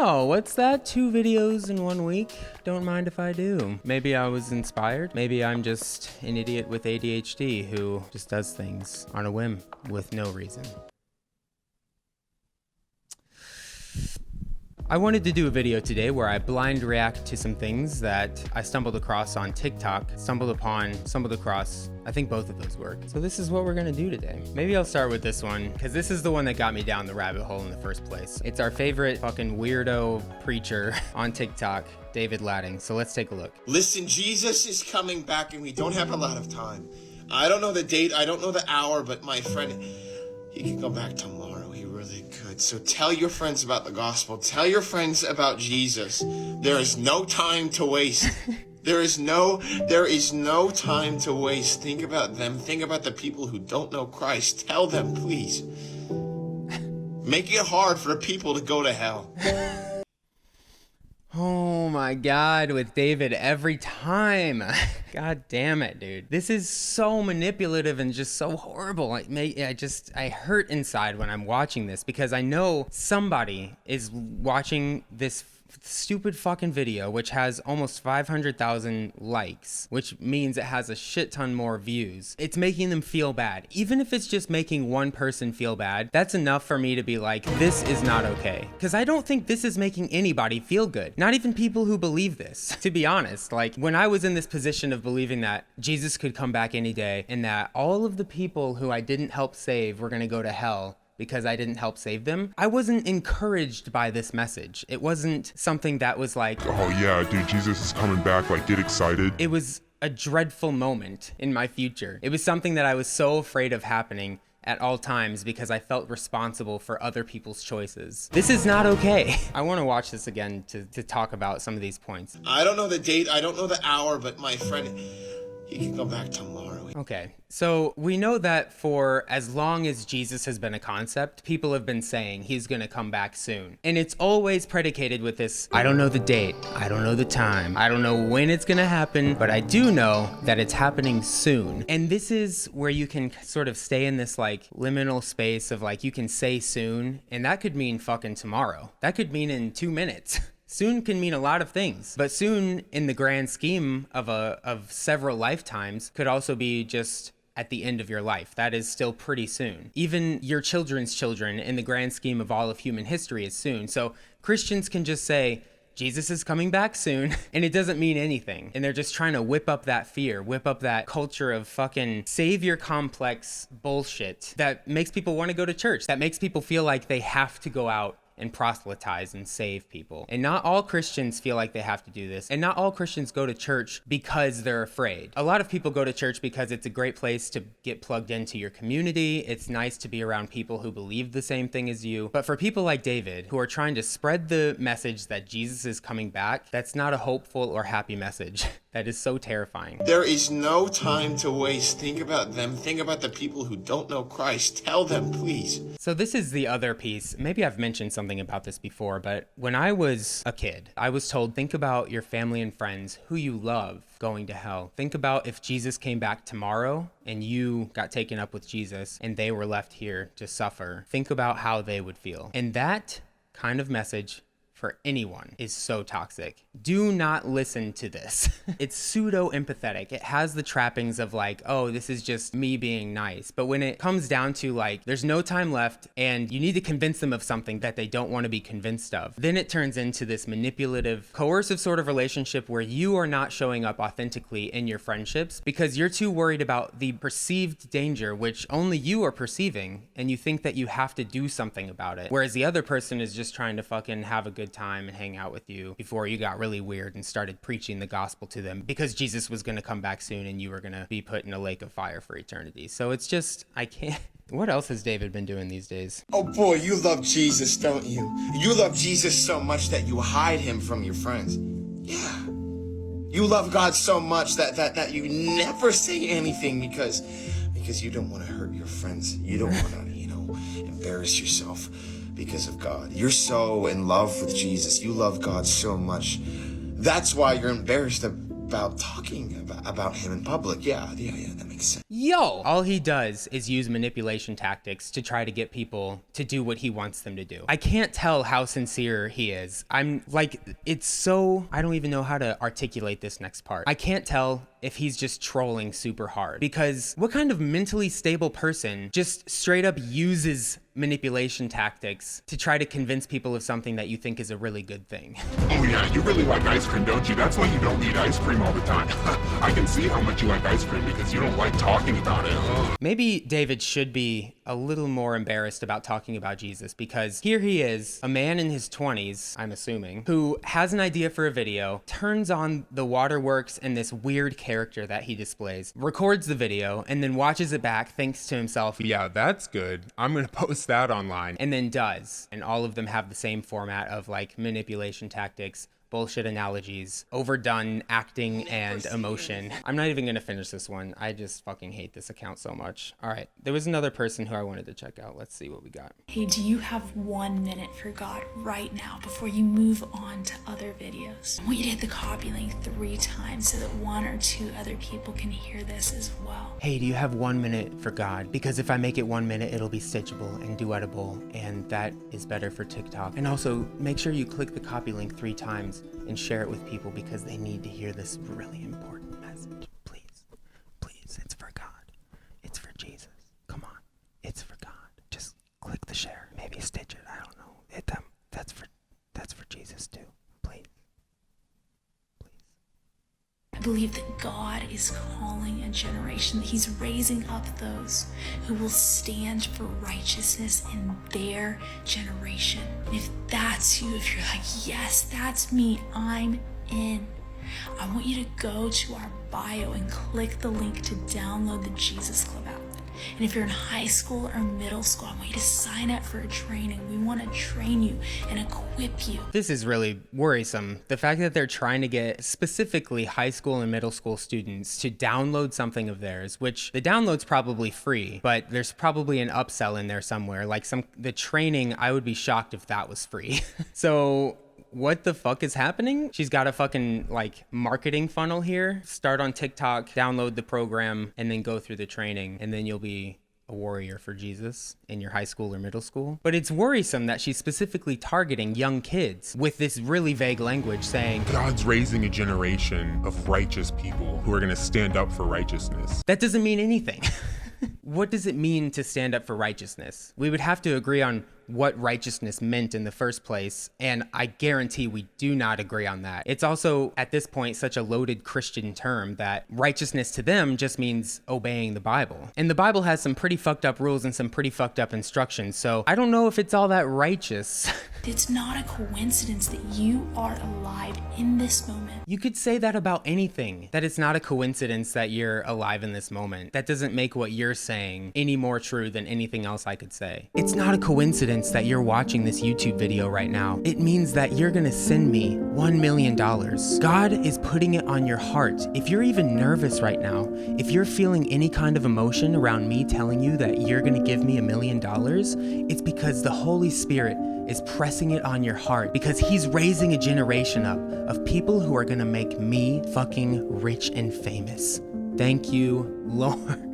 Wow, what's that? 2 videos in 1 week? Don't mind if I do. Maybe I was inspired. Maybe I'm just an idiot with ADHD who just does things on a whim with no reason. I wanted to do a video today where I blind react to some things that I stumbled across on TikTok, stumbled across, I think both of those work. So this is what we're gonna do today. Maybe I'll start with this one, because this is the one that got me down the rabbit hole in the first place. It's our favorite fucking weirdo preacher on TikTok, David Ladding. So let's take a look. Listen, Jesus is coming back and we don't have a lot of time. I don't know the date, I don't know the hour, but my friend, he can come back tomorrow. He really could. So tell your friends about the gospel. Tell your friends about Jesus. There is no time to waste. There is no time to waste. Think about them. Think about the people who don't know Christ. Tell them, please. Make it hard for people to go to hell. Oh my God, with David every time. God damn it, dude. This is so manipulative and just so horrible. I hurt inside when I'm watching this because I know somebody is watching this stupid fucking video, which has almost 500,000 likes, which means it has a shit ton more views. It's making them feel bad. Even if it's just making one person feel bad, that's enough for me to be like, this is not okay. Because I don't think this is making anybody feel good. Not even people who believe this, to be honest. Like, when I was in this position of believing that Jesus could come back any day and that all of the people who I didn't help save were gonna go to hell because I didn't help save them, I wasn't encouraged by this message. It wasn't something that was like, oh yeah, dude, Jesus is coming back, like, get excited. It was a dreadful moment in my future. It was something that I was so afraid of happening at all times because I felt responsible for other people's choices. This is not okay. I wanna watch this again to talk about some of these points. I don't know the date, I don't know the hour, but my friend, he can come back tomorrow. Okay, so we know that for as long as Jesus has been a concept, people have been saying he's gonna come back soon. And it's always predicated with this, I don't know the date, I don't know the time, I don't know when it's gonna happen, but I do know that it's happening soon. And this is where you can sort of stay in this like liminal space of like, you can say soon, and that could mean fucking tomorrow. That could mean in 2 minutes. Soon can mean a lot of things, but soon in the grand scheme of several lifetimes could also be just at the end of your life. That is still pretty soon. Even your children's children in the grand scheme of all of human history is soon. So Christians can just say, Jesus is coming back soon, and it doesn't mean anything. And they're just trying to whip up that fear, whip up that culture of fucking savior complex bullshit that makes people want to go to church, that makes people feel like they have to go out and proselytize and save people. And not all Christians feel like they have to do this. And not all Christians go to church because they're afraid. A lot of people go to church because it's a great place to get plugged into your community. It's nice to be around people who believe the same thing as you. But for people like David, who are trying to spread the message that Jesus is coming back, that's not a hopeful or happy message. That is so terrifying. There is no time to waste. Think about them. Think about the people who don't know Christ. Tell them, please. So this is the other piece. Maybe I've mentioned something about this before, but when I was a kid, I was told, think about your family and friends who you love going to hell. Think about if Jesus came back tomorrow and you got taken up with Jesus and they were left here to suffer. Think about how they would feel. And that kind of message for anyone is so toxic. Do not listen to this. It's pseudo empathetic. It has the trappings of like, oh, this is just me being nice. But when it comes down to like, there's no time left and you need to convince them of something that they don't want to be convinced of, then it turns into this manipulative, coercive sort of relationship where you are not showing up authentically in your friendships because you're too worried about the perceived danger, which only you are perceiving, and you think that you have to do something about it. Whereas the other person is just trying to fucking have a good time and hang out with you before you got really weird and started preaching the gospel to them because Jesus was going to come back soon and you were going to be put in a lake of fire for eternity. So it's just, I can't. What else has David been doing these days? Oh boy, you love Jesus, don't you? You love Jesus so much that you hide him from your friends. Yeah. You love God so much that you never say anything because you don't want to hurt your friends. You don't want to, embarrass yourself because of God. You're so in love with Jesus. You love God so much. That's why you're embarrassed about talking about him in public. Yeah, that makes sense. Yo! All he does is use manipulation tactics to try to get people to do what he wants them to do. I can't tell how sincere he is. I'm like, it's so, I don't even know how to articulate this next part. I can't tell if he's just trolling super hard, because what kind of mentally stable person just straight up uses manipulation tactics to try to convince people of something that you think is a really good thing? Oh yeah, you really like ice cream, don't you? That's why you don't eat ice cream all the time. I can see how much you like ice cream because you don't like talking about it. Ugh. Maybe David should be a little more embarrassed about talking about Jesus, because here he is, a man in his 20s, I'm assuming, who has an idea for a video, turns on the waterworks and this weird character that he displays, records the video, and then watches it back, thinks to himself, Yeah, that's good. I'm gonna post that online. and then does. And all of them have the same format of like manipulation tactics, bullshit analogies, overdone acting and emotion. I'm not even gonna finish this one. I just fucking hate this account so much. All right, there was another person who I wanted to check out. Let's see what we got. Hey, do you have 1 minute for God right now before you move on to other videos? I want you to hit the copy link 3 times so that 1 or 2 other people can hear this as well. Hey, do you have 1 minute for God? Because if I make it 1 minute, it'll be stitchable and duetable, and that is better for TikTok. And also, make sure you click the copy link 3 times and share it with people, because they need to hear this really important message. Please, please, it's for God. It's for Jesus. Come on, it's for God. Just click the share, maybe stitch it. I don't know. Hit them. That's for Jesus too. Please. I believe that God is calling a generation, that he's raising up those who will stand for righteousness in their generation. And if that's you, if you're like, yes, that's me, I'm in, I want you to go to our bio and click the link to download the Jesus Club app. And if you're in high school or middle school, I want you to sign up for a training. We want to train you and equip you. This is really worrisome. The fact that they're trying to get specifically high school and middle school students to download something of theirs, which the download's probably free, but there's probably an upsell in there somewhere. Like the training, I would be shocked if that was free. So what the fuck is happening? She's got a fucking like marketing funnel here. Start on TikTok, download the program, and then go through the training, and then you'll be a warrior for Jesus in your high school or middle school. But it's worrisome that she's specifically targeting young kids with this really vague language saying, God's raising a generation of righteous people who are gonna stand up for righteousness. that doesn't mean anything. What does it mean to stand up for righteousness? We would have to agree on what righteousness meant in the first place, and I guarantee we do not agree on that. It's also, at this point, such a loaded Christian term that righteousness to them just means obeying the Bible. And the Bible has some pretty fucked up rules and some pretty fucked up instructions, so I don't know if it's all that righteous. It's not a coincidence that you are alive in this moment. You could say that about anything, that it's not a coincidence that you're alive in this moment. That doesn't make what you're saying any more true than anything else I could say. It's not a coincidence that you're watching this YouTube video right now. It means that you're gonna send me $1 million. God is putting it on your heart. If you're even nervous right now, if you're feeling any kind of emotion around me telling you that you're gonna give me $1 million, it's because the Holy Spirit is pressing it on your heart, because he's raising a generation up of people who are gonna make me fucking rich and famous. Thank you, Lord.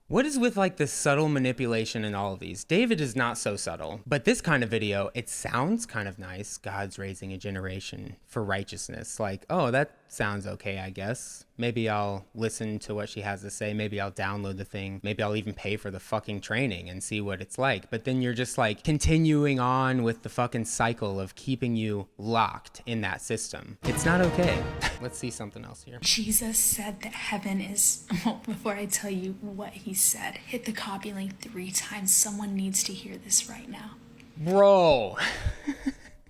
What is with like the subtle manipulation in all of these? David is not so subtle, but this kind of video, it sounds kind of nice. God's raising a generation for righteousness. Like, oh, that sounds okay, I guess. Maybe I'll listen to what she has to say. Maybe I'll download the thing. Maybe I'll even pay for the fucking training and see what it's like. But then you're just like continuing on with the fucking cycle of keeping you locked in that system. It's not okay. Let's see something else here. Jesus said that heaven is, well, before I tell you what he said, hit the copy link 3 times. Someone needs to hear this right now. Bro.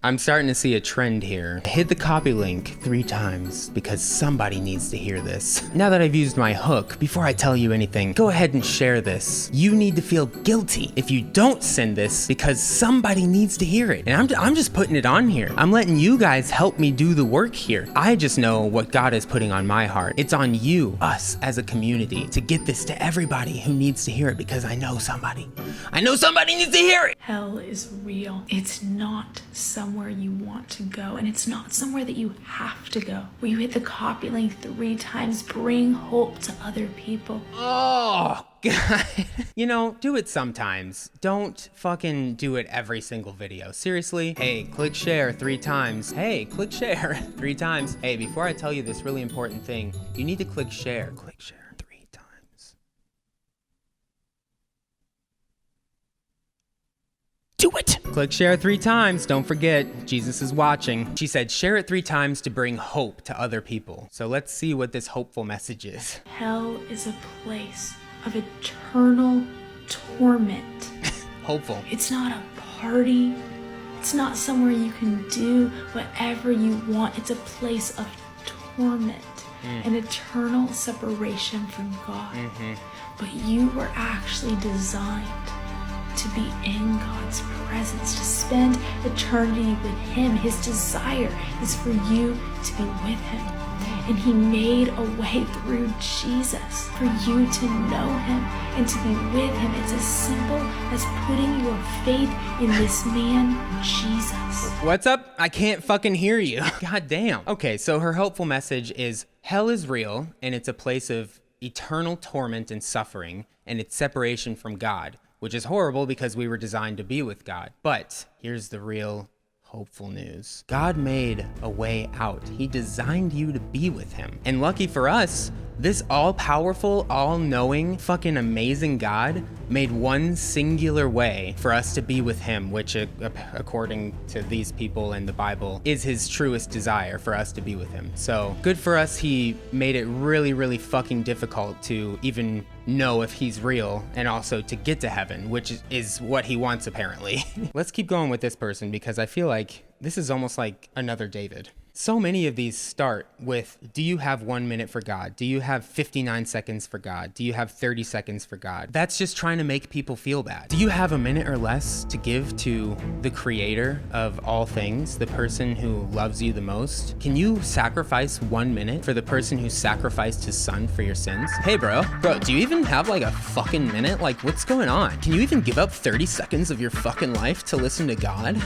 I'm starting to see a trend here. Hit the copy link 3 times because somebody needs to hear this. Now that I've used my hook, before I tell you anything, go ahead and share this. You need to feel guilty if you don't send this because somebody needs to hear it. And I'm just putting it on here. I'm letting you guys help me do the work here. I just know what God is putting on my heart. It's on you, us as a community, to get this to everybody who needs to hear it, because I know somebody. I know somebody needs to hear it. Hell is real. It's not some somewhere you want to go, and it's not somewhere that you have to go. Where you hit the copy link 3 times, bring hope to other people. Oh, God. You know, do it sometimes. Don't fucking do it every single video. Seriously. Hey, click share 3 times. Hey, click share 3 times. Hey, before I tell you this really important thing, you need to click share. Click share 3 times. Do it. Click share 3 times. Don't forget, Jesus is watching. She said, share it 3 times to bring hope to other people. So let's see what this hopeful message is. Hell is a place of eternal torment. Hopeful. It's not a party. It's not somewhere you can do whatever you want. It's a place of torment, an eternal separation from God. But you were actually designed to be in God's presence, to spend eternity with Him. His desire is for you to be with Him. And He made a way through Jesus for you to know Him and to be with Him. It's as simple as putting your faith in this man, Jesus. What's up? I can't fucking hear you. God damn. Okay, so her hopeful message is hell is real, and it's a place of eternal torment and suffering, and it's separation from God, which is horrible because we were designed to be with God. But here's the real hopeful news. God made a way out. He designed you to be with Him. And lucky for us, this all-powerful, all-knowing, fucking amazing God made one singular way for us to be with Him, which according to these people in the Bible is His truest desire, for us to be with Him. So good for us. He made it really, really fucking difficult to even know if He's real, and also to get to heaven, which is what He wants apparently. Let's keep going with this person, because I feel like this is almost like another David. So many of these start with, do you have 1 minute for God? Do you have 59 seconds for God? Do you have 30 seconds for God? That's just trying to make people feel bad. Do you have a minute or less to give to the creator of all things, the person who loves you the most? Can you sacrifice 1 minute for the person who sacrificed his son for your sins? Hey bro, do you even have like a fucking minute? Like, what's going on? Can you even give up 30 seconds of your fucking life to listen to God?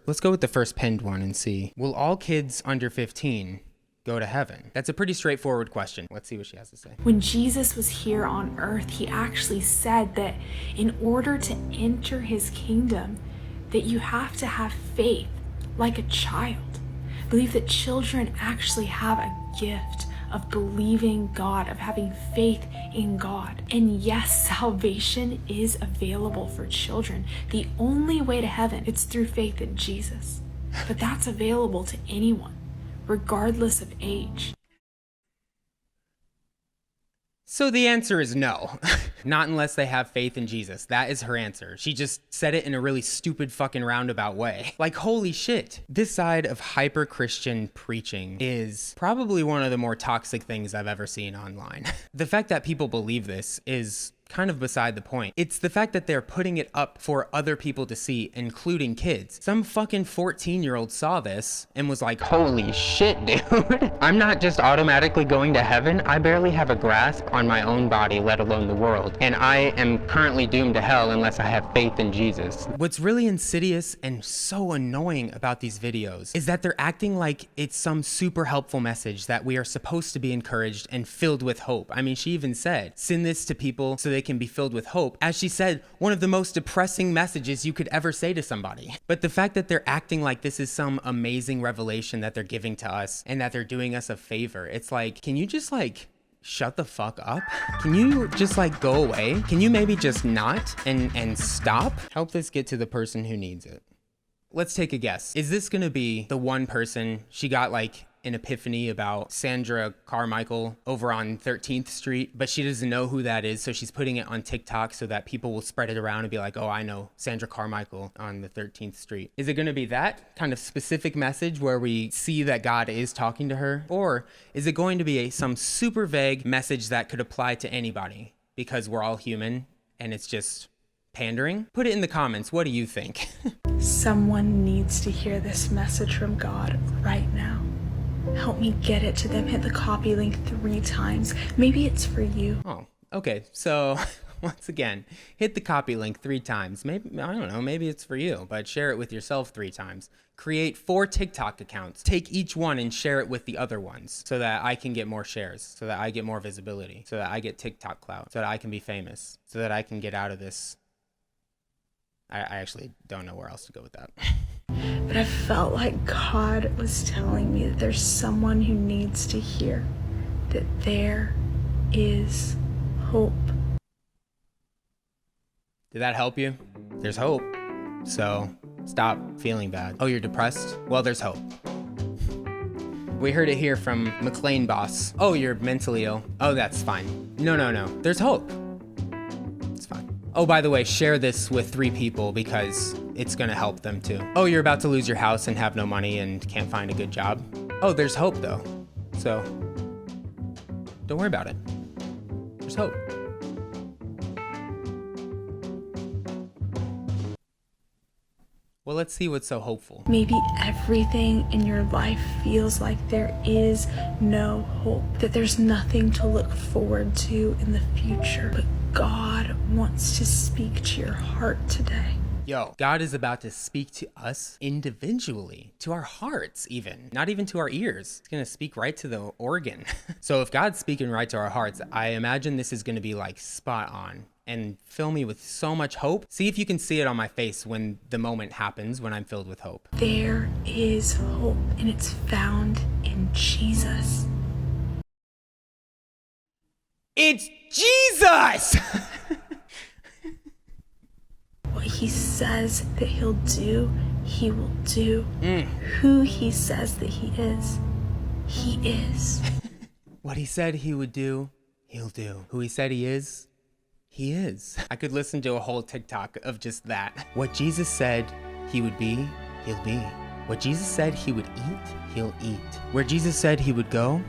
Let's go with the first pinned one and see. Will all kids under 15 go to heaven? That's a pretty straightforward question. Let's see what she has to say. When Jesus was here on earth, He actually said that in order to enter His kingdom, that you have to have faith like a child. Believe that children actually have a gift of believing God, of having faith in God. And yes, salvation is available for children. The only way to heaven is through faith in Jesus. But that's available to anyone, regardless of age. So the answer is no. Not unless they have faith in Jesus. That is her answer. She just said it in a really stupid fucking roundabout way. Like, holy shit. This side of hyper-Christian preaching is probably one of the more toxic things I've ever seen online. The fact that people believe this is kind of beside the point. It's the fact that they're putting it up for other people to see, including kids. Some fucking 14-year-old saw this and was like, holy shit, dude. I'm not just automatically going to heaven. I barely have a grasp on my own body, let alone the world. And I am currently doomed to hell unless I have faith in Jesus. What's really insidious and so annoying about these videos is that they're acting like it's some super helpful message that we are supposed to be encouraged and filled with hope. I mean, she even said, send this to people so they can be filled with hope. As she said, one of the most depressing messages you could ever say to somebody. But the fact that they're acting like this is some amazing revelation that they're giving to us and that they're doing us a favor, it's like, can you just like shut the fuck up? Can you just like go away? Can you maybe just not and stop? Help this get to the person who needs it. Let's take a guess. Is this gonna be the one person she got like an epiphany about Sandra Carmichael over on 13th Street, but she doesn't know who that is, so she's putting it on TikTok so that people will spread it around and be like, oh, I know Sandra Carmichael on the 13th Street. Is it going to be that kind of specific message where we see that God is talking to her? Or is it going to be some super vague message that could apply to anybody because we're all human and it's just pandering? Put it in the comments. What do you think? Someone needs to hear this message from God right now. Help me get it to them. Hit the copy link 3 times. Maybe it's for you. Oh, okay. So once again, hit the copy link 3 times. Maybe, I don't know, maybe it's for you, but share it with yourself 3 times. Create 4 TikTok accounts. Take each one and share it with the other ones so that I can get more shares, so that I get more visibility, so that I get TikTok clout, so that I can be famous, so that I can get out of this. I actually don't know where else to go with that. But I felt like God was telling me that there's someone who needs to hear that there is hope. Did that help you? There's hope. So stop feeling bad. Oh, you're depressed? Well, there's hope. We heard it here from McLean Boss. Oh, you're mentally ill. Oh, that's fine. No. There's hope. It's fine. Oh, by the way, share this with 3 people because it's gonna help them too. Oh, you're about to lose your house and have no money and can't find a good job. Oh, there's hope though. So don't worry about it. There's hope. Well, let's see what's so hopeful. Maybe everything in your life feels like there is no hope, that there's nothing to look forward to in the future. But God wants to speak to your heart today. Yo, God is about to speak to us individually, to our hearts even, not even to our ears. He's gonna speak right to the organ. So if God's speaking right to our hearts, I imagine this is gonna be like spot on and fill me with so much hope. See if you can see it on my face when the moment happens, when I'm filled with hope. There is hope, and it's found in Jesus. It's Jesus! What he says that he'll do, he will do. Who he says that he is. What he said he would do, he'll do. Who he said he is. I could listen to a whole TikTok of just that. What Jesus said he would be, he'll be. What Jesus said he would eat, he'll eat. Where Jesus said he would go,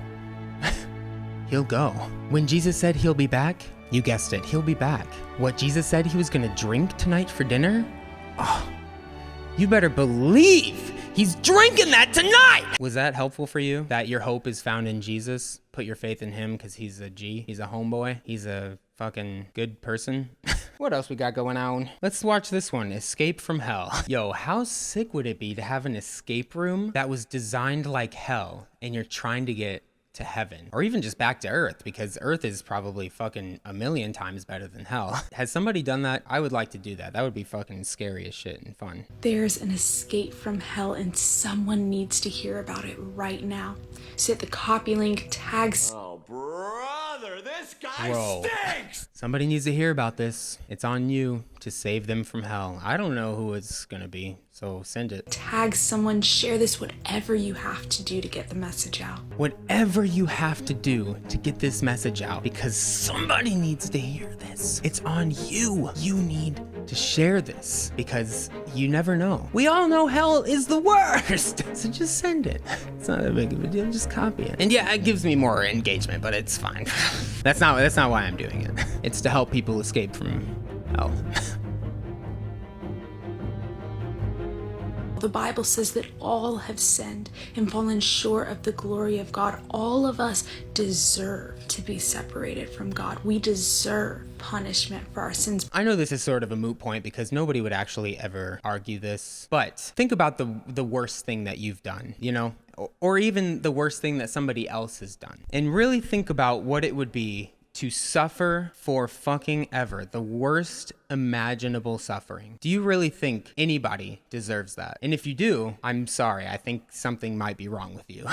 he'll go. When Jesus said he'll be back, you guessed it, he'll be back. What Jesus said he was gonna drink tonight for dinner, oh, you better believe he's drinking that tonight! Was that helpful for you? That your hope is found in Jesus? Put your faith in him because he's a G, he's a homeboy, he's a fucking good person. What else we got going on? Let's watch this one, Escape from Hell. Yo, how sick would it be to have an escape room that was designed like hell and you're trying to get to heaven or even just back to earth, because earth is probably fucking a million times better than hell. Has somebody done that? I would like to do that. That would be fucking scary as shit and fun. There's an escape from hell, and someone needs to hear about it right now. So hit the copy link, tags. Oh, brother, this guy Whoa. stinks! Somebody needs to hear about this. It's on you to save them from hell. I don't know who it's gonna be, so send it. Tag someone, share this, whatever you have to do to get the message out. Whatever you have to do to get this message out, because somebody needs to hear this. It's on you. You need to share this because you never know. We all know hell is the worst. So just send it. It's not that big of a deal. Just copy it. And yeah, it gives me more engagement, but it's fine. That's not why I'm doing it. It's to help people escape from hell. The Bible says that all have sinned and fallen short of the glory of God. All of us deserve to be separated from God. We deserve punishment for our sins. I know this is sort of a moot point because nobody would actually ever argue this, but think about the worst thing that you've done, you know, or even the worst thing that somebody else has done, and really think about what it would be to suffer for fucking ever, the worst imaginable suffering. Do you really think anybody deserves that? And if you do, I'm sorry, I think something might be wrong with you.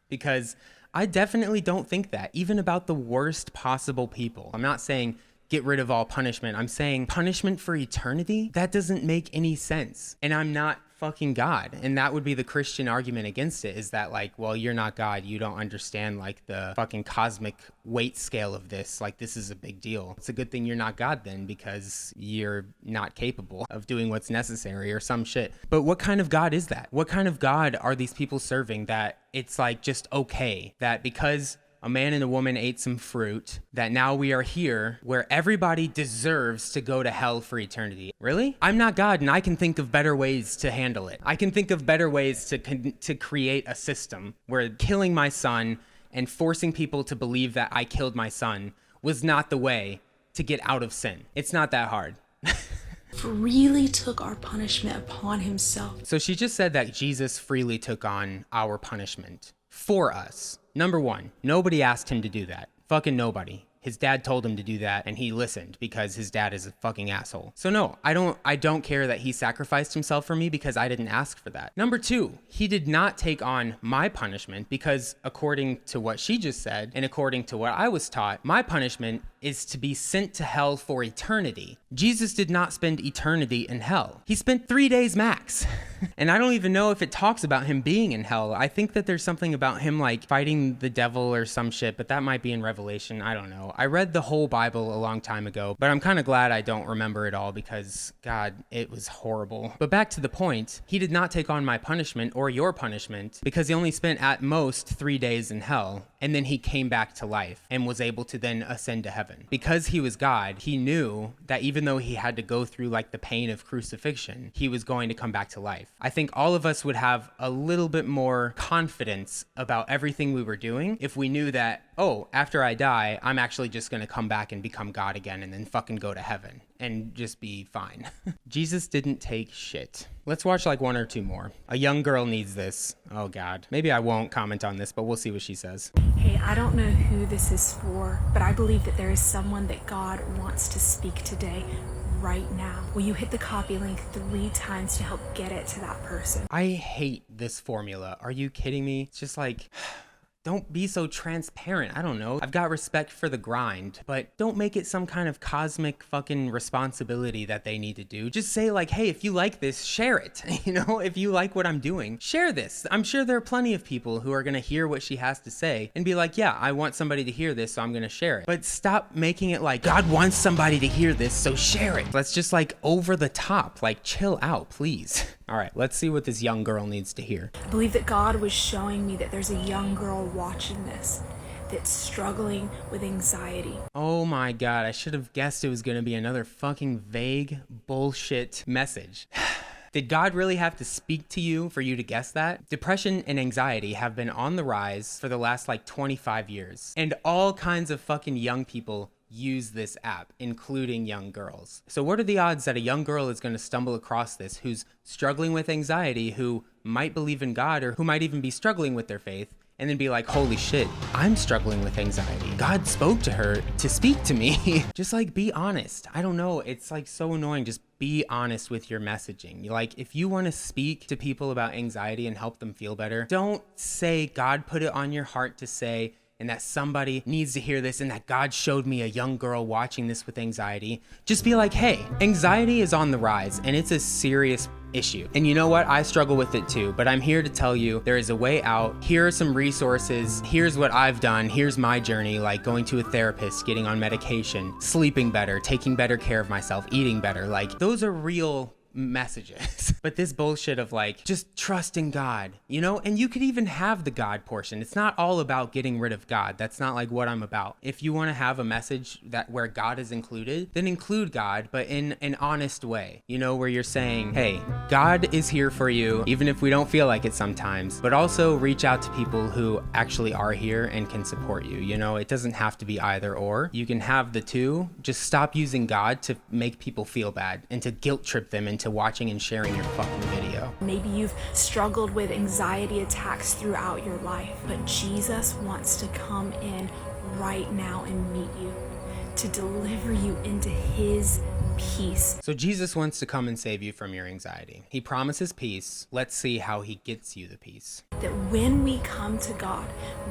Because I definitely don't think that, even about the worst possible people. I'm not saying get rid of all punishment. I'm saying punishment for eternity? That doesn't make any sense. And I'm not fucking God. And that would be the Christian argument against it, is that like, well, you're not God. You don't understand like the fucking cosmic weight scale of this. Like, this is a big deal. It's a good thing you're not God then, because you're not capable of doing what's necessary or some shit. But what kind of God is that? What kind of God are these people serving that it's like just okay that because a man and a woman ate some fruit, that now we are here where everybody deserves to go to hell for eternity? Really? I'm not God, and I can think of better ways to handle it. I can think of better ways to create a system where killing my son and forcing people to believe that I killed my son was not the way to get out of sin. It's not that hard. freely took our punishment upon himself. So she just said that Jesus freely took on our punishment for us. Number one, nobody asked him to do that. Fucking nobody. His dad told him to do that and he listened because his dad is a fucking asshole. So no, I don't care that he sacrificed himself for me because I didn't ask for that. Number two, he did not take on my punishment because according to what she just said and according to what I was taught, my punishment is to be sent to hell for eternity. Jesus did not spend eternity in hell. He spent 3 days max. And I don't even know if it talks about him being in hell. I think that there's something about him like fighting the devil or some shit, but that might be in Revelation. I don't know. I read the whole Bible a long time ago, but I'm kind of glad I don't remember it all because, God, it was horrible. But back to the point, he did not take on my punishment or your punishment because he only spent at most 3 days in hell. And then he came back to life and was able to then ascend to heaven. Because he was God, he knew that even though he had to go through like the pain of crucifixion, he was going to come back to life. I think all of us would have a little bit more confidence about everything we were doing if we knew that, oh, after I die, I'm actually just going to come back and become God again and then fucking go to heaven and just be fine. Jesus didn't take shit. Let's watch like one or two more. A young girl needs this. Oh God. Maybe I won't comment on this, but we'll see what she says. Hey, I don't know who this is for, but I believe that there is someone that God wants to speak today, right now. Will you hit the copy link 3 times to help get it to that person? I hate this formula. Are you kidding me? It's just like... Don't be so transparent. I don't know. I've got respect for the grind, but don't make it some kind of cosmic fucking responsibility that they need to do. Just say like, hey, if you like this, share it. You know, if you like what I'm doing, share this. I'm sure there are plenty of people who are going to hear what she has to say and be like, yeah, I want somebody to hear this, so I'm going to share it. But stop making it like, God wants somebody to hear this, so share it. Let's just like over the top, like chill out, please. All right, let's see what this young girl needs to hear. I believe that God was showing me that there's a young girl watching this that's struggling with anxiety. Oh my God, I should have guessed it was going to be another fucking vague bullshit message. Did God really have to speak to you for you to guess that? Depression and anxiety have been on the rise for the last like 25 years. And all kinds of fucking young people use this app, including young girls. So what are the odds that a young girl is going to stumble across this who's struggling with anxiety, who might believe in God, or who might even be struggling with their faith, and then be like, holy shit, I'm struggling with anxiety. God spoke to her to speak to me. Just like, be honest. I don't know. It's like so annoying. Just be honest with your messaging. Like, if you want to speak to people about anxiety and help them feel better, don't say God put it on your heart to say, and that somebody needs to hear this, and that God showed me a young girl watching this with anxiety. Just be like, hey, anxiety is on the rise and it's a serious issue. And you know what? I struggle with it too, but I'm here to tell you there is a way out. Here are some resources. Here's what I've done. Here's my journey, like going to a therapist, getting on medication, sleeping better, taking better care of myself, eating better. Like, those are real messages. But this bullshit of like, just trust in God, you know? And you could even have the God portion. It's not all about getting rid of God. That's not like what I'm about. If you want to have a message that where God is included, then include God, but in an honest way, you know, where you're saying, hey, God is here for you, even if we don't feel like it sometimes, but also reach out to people who actually are here and can support you. You know, it doesn't have to be either or. You can have the two. Just stop using God to make people feel bad and to guilt trip them into watching and sharing your fucking video. Maybe you've struggled with anxiety attacks throughout your life, but Jesus wants to come in right now and meet you, to deliver you into his peace. So Jesus wants to come and save you from your anxiety. He promises peace. Let's see how he gets you the peace. That when we come to God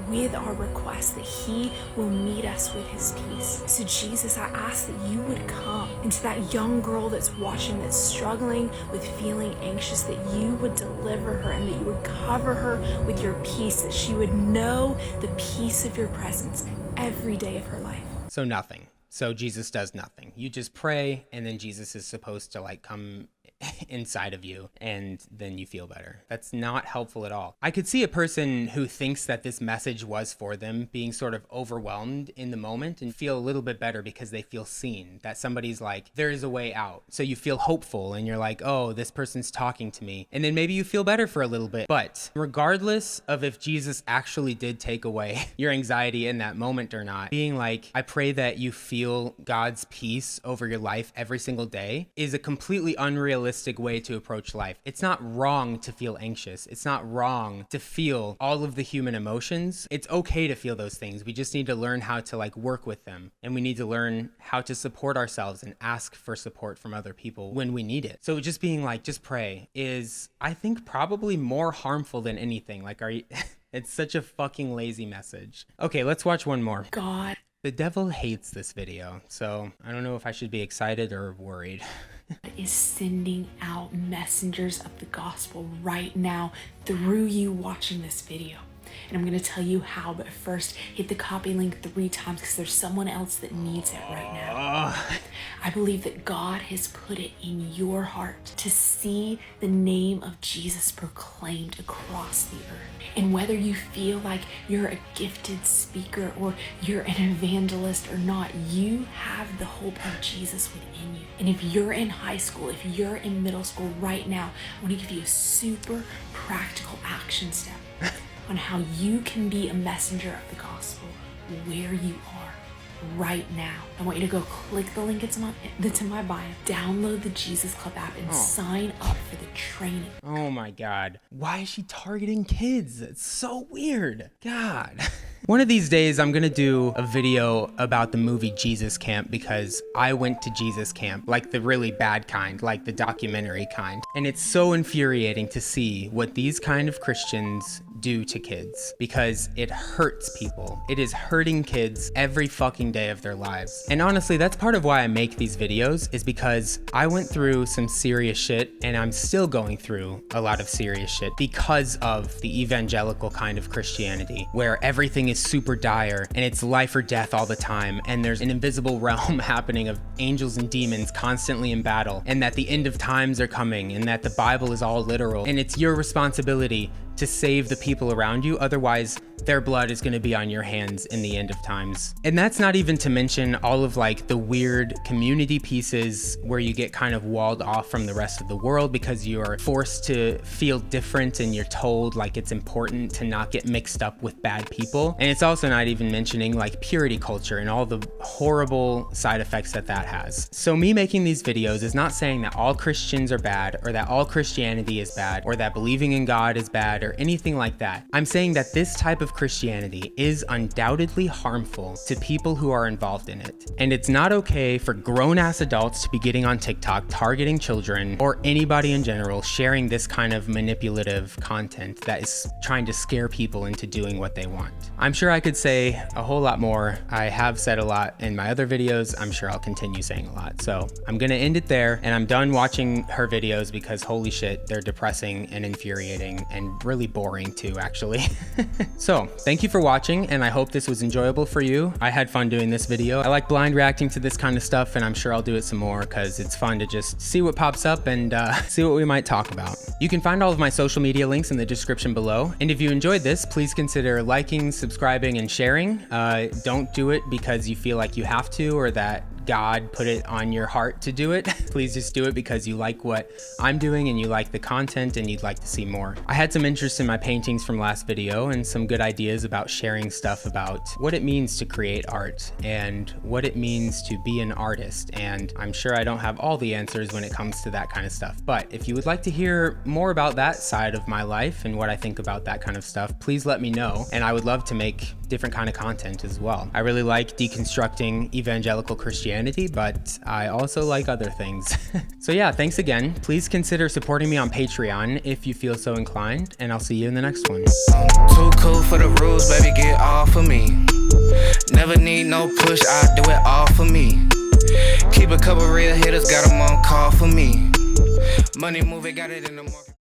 with our requests, that he will meet us with his peace. So Jesus, I ask that you would come into that young girl that's watching, that's struggling with feeling anxious, that you would deliver her and that you would cover her with your peace, that she would know the peace of your presence every day of her life. So nothing. So Jesus does nothing. You just pray, and then Jesus is supposed to like come inside of you, and then you feel better. That's not helpful at all. I could see a person who thinks that this message was for them being sort of overwhelmed in the moment and feel a little bit better because they feel seen, that somebody's like, there's a way out. So you feel hopeful and you're like, oh, this person's talking to me. And then maybe you feel better for a little bit. But regardless of if Jesus actually did take away your anxiety in that moment or not, being like, I pray that you feel God's peace over your life every single day is a completely unrealistic way to approach life. It's not wrong to feel anxious. It's not wrong to feel all of the human emotions. It's okay to feel those things. We just need to learn how to like work with them, and we need to learn how to support ourselves and ask for support from other people when we need it. So just being like, just pray is, I think, probably more harmful than anything. Like, are you it's such a fucking lazy message. Okay, let's watch one more. God The devil hates this video, so I don't know if I should be excited or worried. is sending out messengers of the gospel right now through you watching this video. And I'm going to tell you how, but first hit the copy link 3 times because there's someone else that needs it right now. I believe that God has put it in your heart to see the name of Jesus proclaimed across the earth. And whether you feel like you're a gifted speaker or you're an evangelist or not, you have the hope of Jesus within you. And if you're in high school, if you're in middle school right now, I want to give you a super practical action step on how you can be a messenger of the gospel where you are right now. I want you to go click the link that's in my bio, download the Jesus Club app, and sign up for the training. Oh my God. Why is she targeting kids? It's so weird. God. One of these days, I'm gonna do a video about the movie Jesus Camp because I went to Jesus Camp, like the really bad kind, like the documentary kind. And it's so infuriating to see what these kind of Christians do to kids because it hurts people. It is hurting kids every fucking day of their lives. And honestly, that's part of why I make these videos, is because I went through some serious shit and I'm still going through a lot of serious shit because of the evangelical kind of Christianity, where everything is super dire and it's life or death all the time, and there's an invisible realm happening of angels and demons constantly in battle, and that the end of times are coming, and that the Bible is all literal, and it's your responsibility to save the people around you, otherwise their blood is going to be on your hands in the end of times. And that's not even to mention all of like the weird community pieces where you get kind of walled off from the rest of the world because you are forced to feel different and you're told like it's important to not get mixed up with bad people. And it's also not even mentioning like purity culture and all the horrible side effects that that has. So me making these videos is not saying that all Christians are bad, or that all Christianity is bad, or that believing in God is bad, or anything like that. I'm saying that this type of Christianity is undoubtedly harmful to people who are involved in it. And it's not okay for grown-ass adults to be getting on TikTok, targeting children, or anybody in general, sharing this kind of manipulative content that is trying to scare people into doing what they want. I'm sure I could say a whole lot more. I have said a lot in my other videos. I'm sure I'll continue saying a lot. So I'm gonna end it there, and I'm done watching her videos because holy shit, they're depressing and infuriating and really boring too, actually. So thank you for watching, and I hope this was enjoyable for you. I had fun doing this video. I like blind reacting to this kind of stuff, and I'm sure I'll do it some more because it's fun to just see what pops up and see what we might talk about. You can find all of my social media links in the description below. And if you enjoyed this, please consider liking, subscribing, and sharing. Don't do it because you feel like you have to, or that God put it on your heart to do it. Please just do it because you like what I'm doing and you like the content and you'd like to see more. I had some interest in my paintings from last video and some good ideas about sharing stuff about what it means to create art and what it means to be an artist. And I'm sure I don't have all the answers when it comes to that kind of stuff. But if you would like to hear more about that side of my life and what I think about that kind of stuff, please let me know. And I would love to make different kind of content as well. I really like deconstructing evangelical Christianity, but I also like other things. So yeah, thanks again. Please consider supporting me on Patreon if you feel so inclined, and I'll see you in the next one. Too cool for the rules, baby, get off of me. Never need no push, I do it all for me. Keep a couple real hitters, got them on call for me. Money moving, got it in the market.